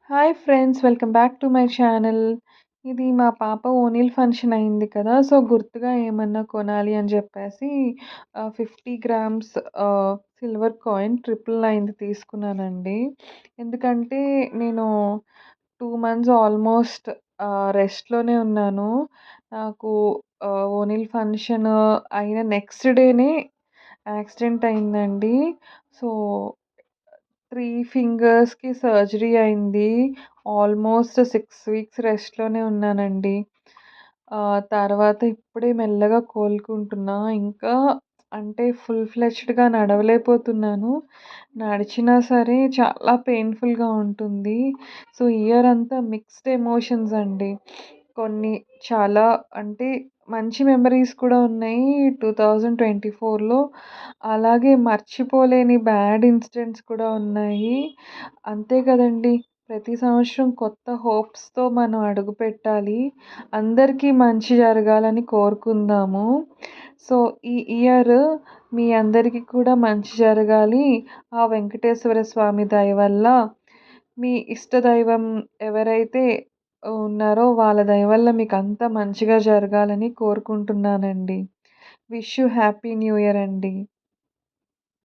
Hi friends! Welcome back to my channel. ఇది మా పాప ఓణీల్ ఫంక్షన్ అయింది కదా! సో, గుర్తుగా ఏమన్నా కొనాలి అని చెప్పేసి 50 గ్రామ్స్ సిల్వర్ కాయిన్ 999ది తీసుకున్నానండి. ఎందుకంటే నేను 2 మంత్స్ ఆల్మోస్ట్ రెస్ట్‌లోనే ఉన్నాను. నాకు ఓణీల్ ఫంక్షన్ అయిన నెక్స్ట్ డేనే యాక్సిడెంట్ అయిందండి. సో 3 ఫింగర్స్‌కి సర్జరీ అయింది. ఆల్మోస్ట్ 6 వీక్స్ రెస్ట్‌లోనే ఉన్నానండి. తర్వాత ఇప్పుడే మెల్లగా కోలుకుంటున్నా. ఇంకా అంటే ఫుల్ ఫ్లెడ్జ్డ్‌గా నడవలేకపోతున్నాను. నడిచినా సరే చాలా పెయిన్‌ఫుల్‌గా ఉంటుంది. సో, ఇయర్ అంతా మిక్స్డ్ ఎమోషన్స్ అండి. కొన్ని చాలా అంటే మంచి మెమరీస్ కూడా ఉన్నాయి 2024లో. అలాగే మర్చిపోలేని బ్యాడ్ ఇన్సిడెంట్స్ కూడా ఉన్నాయి. అంతే కదండీ! ప్రతి సంవత్సరం కొత్త హోప్స్‌తో మనం అడుగుపెట్టాలి. అందరికీ మంచి జరగాలని కోరుకుందాము. సో, ఈ ఇయర్ మీ అందరికీ కూడా మంచి జరగాలి. ఆ వెంకటేశ్వర స్వామి దయ వల్ల మీ ఇష్టదైవం ఎవరైతే ఉన్నారో వాళ్ళ దయ వల్ల మీకంతా మంచిగా జరగాలని కోరుకుంటున్నానండి. Wish you happy new year అండి.